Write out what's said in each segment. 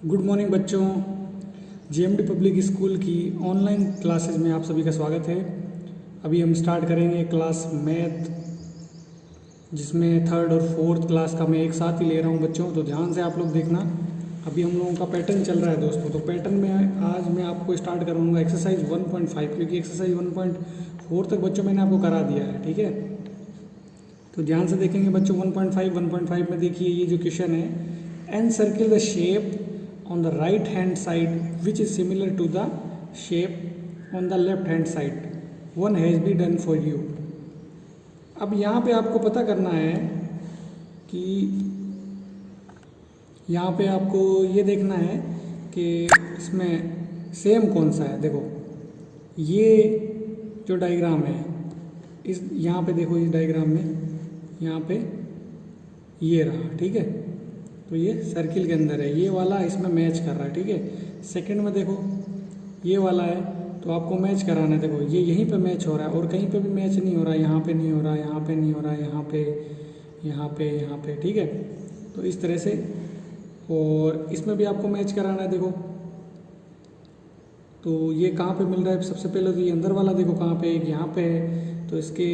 Good morning बच्चों, JMD public school की online classes में आप सभी का स्वागत है। अभी हम स्टार्ट करेंगे क्लास मैथ, जिसमें थर्ड और फोर्थ क्लास का मैं एक साथ ही ले रहा हूं बच्चों, तो ध्यान से आप लोग देखना। अभी हम लोगों का पैटर्न चल रहा है दोस्तों, तो पैटर्न में आज मैं आपको स्टार्ट करूँगा एक्सरसाइज 1.5, क्योंकि एक्सरसाइज 1.4 तक बच्चों मैंने आपको करा दिया है, ठीक है। तो ध्यान से देखेंगे बच्चों। 1.5 में देखिए ये जो क्वेश्चन है, encircle the shape on the right hand side which is similar to the shape on the left hand side, one has been done for you। अब यहाँ पे आपको पता करना है कि यहाँ पे आपको ये देखना है कि इसमें सेम कौन सा है। देखो ये जो डायग्राम है, इस यहाँ पे देखो, इस डायग्राम में यहाँ पे ये रहा, ठीक है। तो ये सर्किल के अंदर है, ये वाला इसमें मैच कर रहा है, ठीक है। सेकंड में देखो ये वाला है, तो आपको मैच कराना है। देखो ये यहीं पे मैच हो रहा है और कहीं पे भी मैच नहीं हो रहा है, यहाँ पे नहीं हो रहा है, यहाँ पे नहीं हो रहा है, यहाँ पे, यहाँ पे, यहाँ पे, ठीक है। तो इस तरह से, और इसमें भी आपको मैच कराना है। देखो तो ये कहाँ पे मिल रहा है, सबसे पहले तो ये अंदर वाला देखो कहाँ पे, एक यहाँ पे है, तो इसके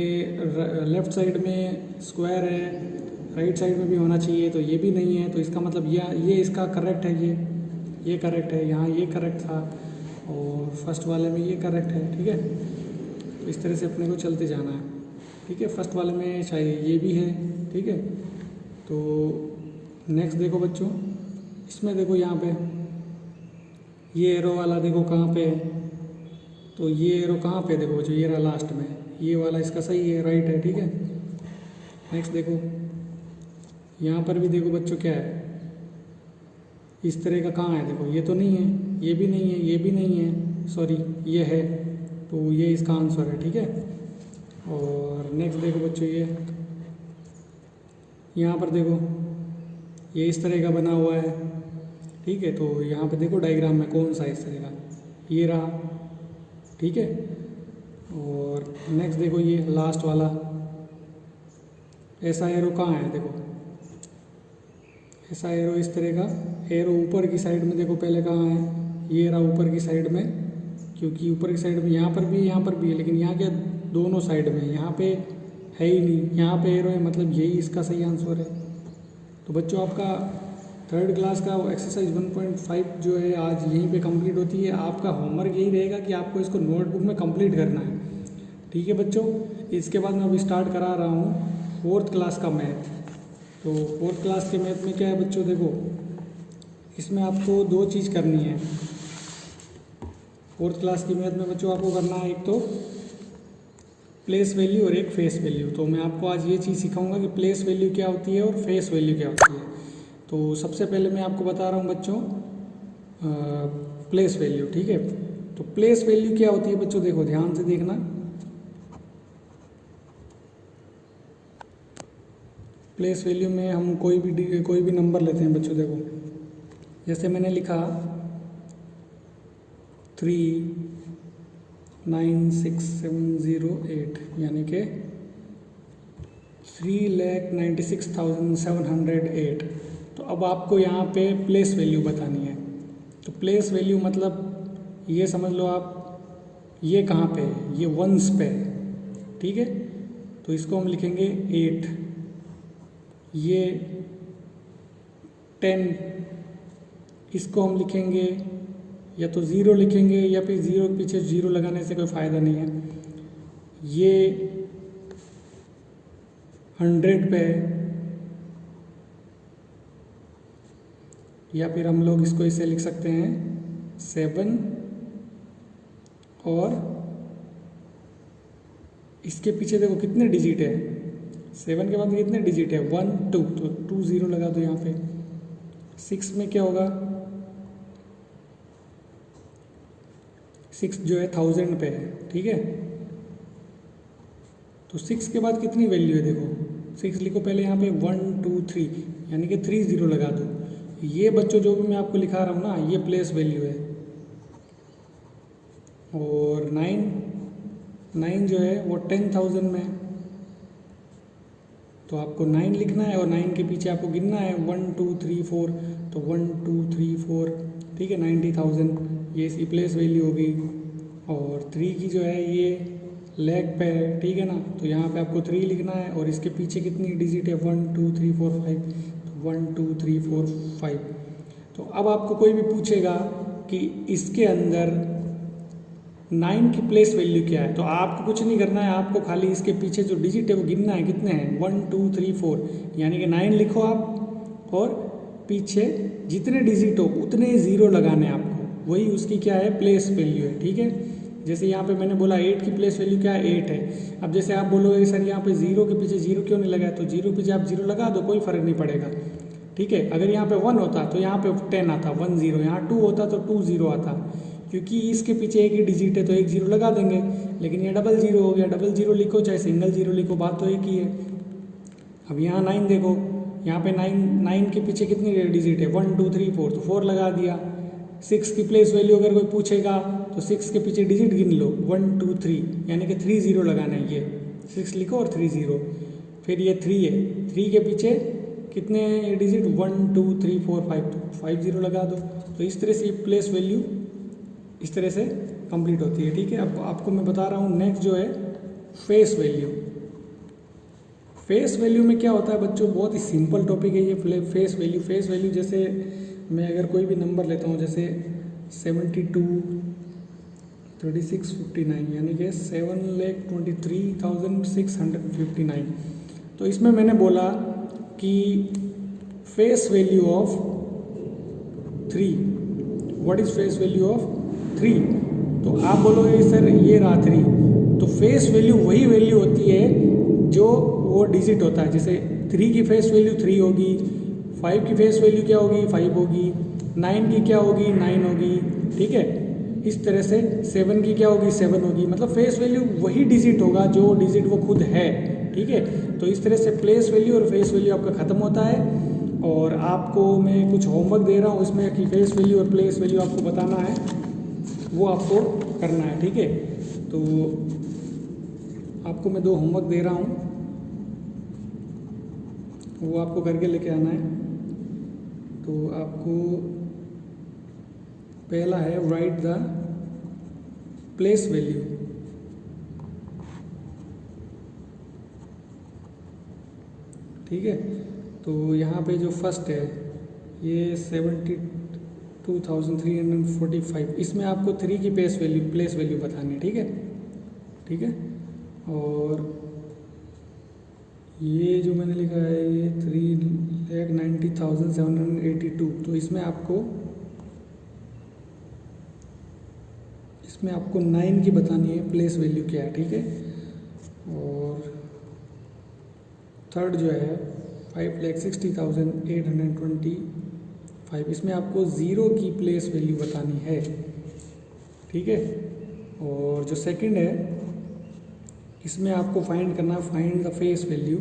लेफ्ट साइड में स्क्वायर है, राइट साइड में भी होना चाहिए, तो ये भी नहीं है। तो इसका मतलब ये इसका करेक्ट है, ये करेक्ट है, यहाँ ये करेक्ट था, और फर्स्ट वाले में ये करेक्ट है, ठीक है। तो इस तरह से अपने को चलते जाना है, ठीक है। फर्स्ट वाले में शायद ये भी है, ठीक है। तो नेक्स्ट देखो बच्चों, इसमें देखो यहाँ पे ये एरो वाला देखो कहाँ पे है, तो ये एरो कहाँ पे देखो बच्चों, ये रहा लास्ट में, ये वाला इसका सही है, राइट है, ठीक है। नेक्स्ट देखो यहाँ पर भी देखो बच्चों क्या है, इस तरह का कहाँ है, देखो ये तो नहीं है, ये भी नहीं है, ये भी नहीं है, सॉरी ये है, तो ये इसका आंसर है, ठीक है। और नेक्स्ट देखो बच्चों, ये यहाँ पर देखो ये इस तरह का बना हुआ है, ठीक है। तो यहाँ पे देखो डायग्राम में कौन सा इस तरह का, ये रहा, ठीक है। और नेक्स्ट देखो ये लास्ट वाला, ऐसा एरो कहाँ है, देखो ऐसा एरो, इस तरह का एरो ऊपर की साइड में देखो पहले कहाँ है, ये रहा ऊपर की साइड में, क्योंकि ऊपर की साइड में यहाँ पर भी है, लेकिन यहाँ के दोनों साइड में, यहाँ पे है ही नहीं, यहाँ पे एरो है, मतलब यही इसका सही आंसर है। तो बच्चों आपका थर्ड क्लास का एक्सरसाइज 1.5 जो है आज यहीं पे कंप्लीट होती है। आपका होमवर्क यही रहेगा कि आपको इसको नोटबुक में कंप्लीट करना है, ठीक है बच्चों। इसके बाद मैं अभी स्टार्ट करा रहा हूँ फोर्थ क्लास का मैथ। तो फोर्थ क्लास के मैथ में क्या है बच्चों, देखो इसमें आपको दो चीज़ करनी है। फोर्थ क्लास की मैथ में बच्चों आपको करना है एक तो प्लेस वैल्यू और एक फेस वैल्यू। तो मैं आपको आज ये चीज़ सिखाऊंगा कि प्लेस वैल्यू क्या होती है और फेस वैल्यू क्या होती है। तो सबसे पहले मैं आपको बता रहा हूँ बच्चों प्लेस वैल्यू, ठीक है। तो प्लेस वैल्यू क्या होती है बच्चों, देखो ध्यान से देखना। प्लेस वैल्यू में हम कोई भी नंबर लेते हैं बच्चों। देखो जैसे मैंने लिखा 3,96,708, यानी कि 3,96,708। तो अब आपको यहाँ पे प्लेस वैल्यू बतानी है। तो प्लेस वैल्यू मतलब ये समझ लो आप, ये कहाँ पे है, ये वंस पे है, ठीक है। तो इसको हम लिखेंगे 8, ये 10, इसको हम लिखेंगे या तो 0 लिखेंगे, या फिर 0 के पीछे 0 लगाने से कोई फ़ायदा नहीं है। ये 100 पे है, या फिर हम लोग इसको इसे लिख सकते हैं 7, और इसके पीछे देखो कितने डिजिट है, 7 के बाद कितने डिजिट है, 1 2, तो 2 0 लगा दो यहाँ पे। 6 में क्या होगा, 6 जो है 1000 पे है, ठीक है। तो 6 के बाद कितनी वैल्यू है, देखो 6 लिखो पहले यहाँ पे, 1 2 3, यानी कि 3 0 लगा दो। ये बच्चों जो भी मैं आपको लिखा रहा हूँ ना, ये प्लेस वैल्यू है, और 9 जो है वो 10,000 में है, तो आपको 9 लिखना है और 9 के पीछे आपको गिनना है 1 2 3 4, तो 1 2 3 4, ठीक है, 90,000 ये इसकी प्लेस वैल्यू होगी। और 3 की जो है ये लेग पे है, ठीक है ना, तो यहाँ पे आपको 3 लिखना है और इसके पीछे कितनी डिजिट है 1 2 3 4 5, तो 1 2 3 4 5। तो अब आपको कोई भी पूछेगा कि इसके अंदर 9 की प्लेस वैल्यू क्या है, तो आपको कुछ नहीं करना है, आपको खाली इसके पीछे जो डिजिट है वो गिनना है, कितने हैं 1 2 3 4, यानी कि 9 लिखो आप और पीछे जितने डिजिट हो उतने ज़ीरो लगाने हैं आपको, वही उसकी क्या है प्लेस वैल्यू है, ठीक है। जैसे यहाँ पे मैंने बोला 8 की प्लेस वैल्यू क्या है 8 है। अब जैसे आप बोलोगे सर यहाँ पे 0 के पीछे 0 क्यों नहीं लगाया, तो 0 पीछे आप 0 लगा दो, कोई फ़र्क नहीं पड़ेगा, ठीक है। अगर यहाँ पे 1 होता तो यहाँ पे 10 आता 1 0, यहाँ 2 होता तो 2 0 आता, क्योंकि इसके पीछे एक ही डिजिट है तो एक 0 लगा देंगे। लेकिन ये डबल 0 हो गया, डबल 0 लिखो चाहे सिंगल 0 लिखो, बात तो एक ही है। अब यहाँ 9 देखो, यहाँ पे 9 के पीछे कितनी डिजिट है 1 2 3 4, तो 4 लगा दिया। 6 की प्लेस वैल्यू अगर कोई पूछेगा तो 6 के पीछे डिजिट गिन लो 1 2 3, यानी कि 3 0 लगाना है, ये 6 लिखो और 3 0, फिर ये 3 है, 3 के पीछे कितने ये डिजिट 1 2 3 4 5, तो 5 0 लगा दो। तो इस तरह से ये प्लेस वैल्यू इस तरह से कंप्लीट होती है, ठीक है। अब आपको मैं बता रहा हूँ नेक्स्ट जो है फेस वैल्यू। फेस वैल्यू में क्या होता है बच्चों, बहुत ही सिंपल टॉपिक है ये फेस वैल्यू। फेस वैल्यू जैसे मैं अगर कोई भी नंबर लेता हूँ, जैसे 72 36 59, यानी कि 7,23,659, तो इसमें मैंने बोला कि face value of 3, what is face value of 3, तो आप बोलोगे सर ये रहा 3, तो फेस वैल्यू वही वैल्यू होती है जो वो डिजिट होता है। जैसे 3 की फेस वैल्यू 3 होगी, 5 की फेस वैल्यू क्या होगी 5 होगी, 9 की क्या होगी 9 होगी, ठीक है। इस तरह से 7 की क्या होगी 7 होगी, मतलब फेस वैल्यू वही डिजिट होगा जो डिजिट वो खुद है, ठीक है। तो इस तरह से प्लेस वैल्यू और फेस वैल्यू आपका ख़त्म होता है। और आपको मैं कुछ होमवर्क दे रहा हूँ इसमें कि फेस वैल्यू और प्लेस वैल्यू आपको बताना है, वो आपको करना है, ठीक है। तो आपको मैं 2 होमवर्क दे रहा हूँ, वो आपको करके लेके आना है। तो आपको पहला है राइट द प्लेस वैल्यू, ठीक है। तो यहाँ पे जो फर्स्ट है ये 72,345, इसमें आपको 3 की प्लेस वैल्यू बतानी है, ठीक है, ठीक है। और ये जो मैंने लिखा है ये 3,90,782, तो इसमें आपको 9 की बतानी है प्लेस वैल्यू क्या है, ठीक है। और थर्ड जो है 5,60,825, इसमें आपको 0 की प्लेस वैल्यू बतानी है, ठीक है। और जो सेकंड है इसमें आपको फाइंड करना है फाइंड द फेस वैल्यू,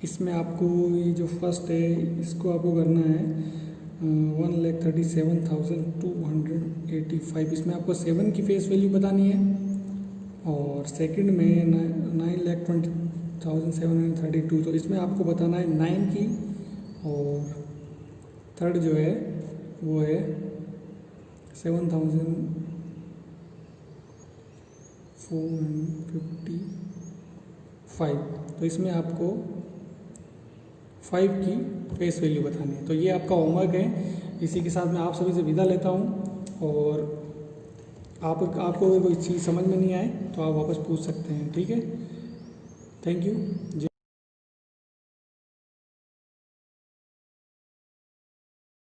इसमें आपको ये जो फर्स्ट है इसको आपको करना है 1,37,285, इसमें आपको 7 की फेस वैल्यू बतानी है। और सेकंड में 9,20,732, तो इसमें आपको बताना है 9 की। और थर्ड जो है वो है 7,455, तो इसमें आपको 5 की फेस वैल्यू बतानी है। तो ये आपका होमवर्क है, इसी के साथ मैं आप सभी से विदा लेता हूँ। और आपको अगर कोई चीज़ समझ में नहीं आए तो आप वापस पूछ सकते हैं, ठीक है। Thank you.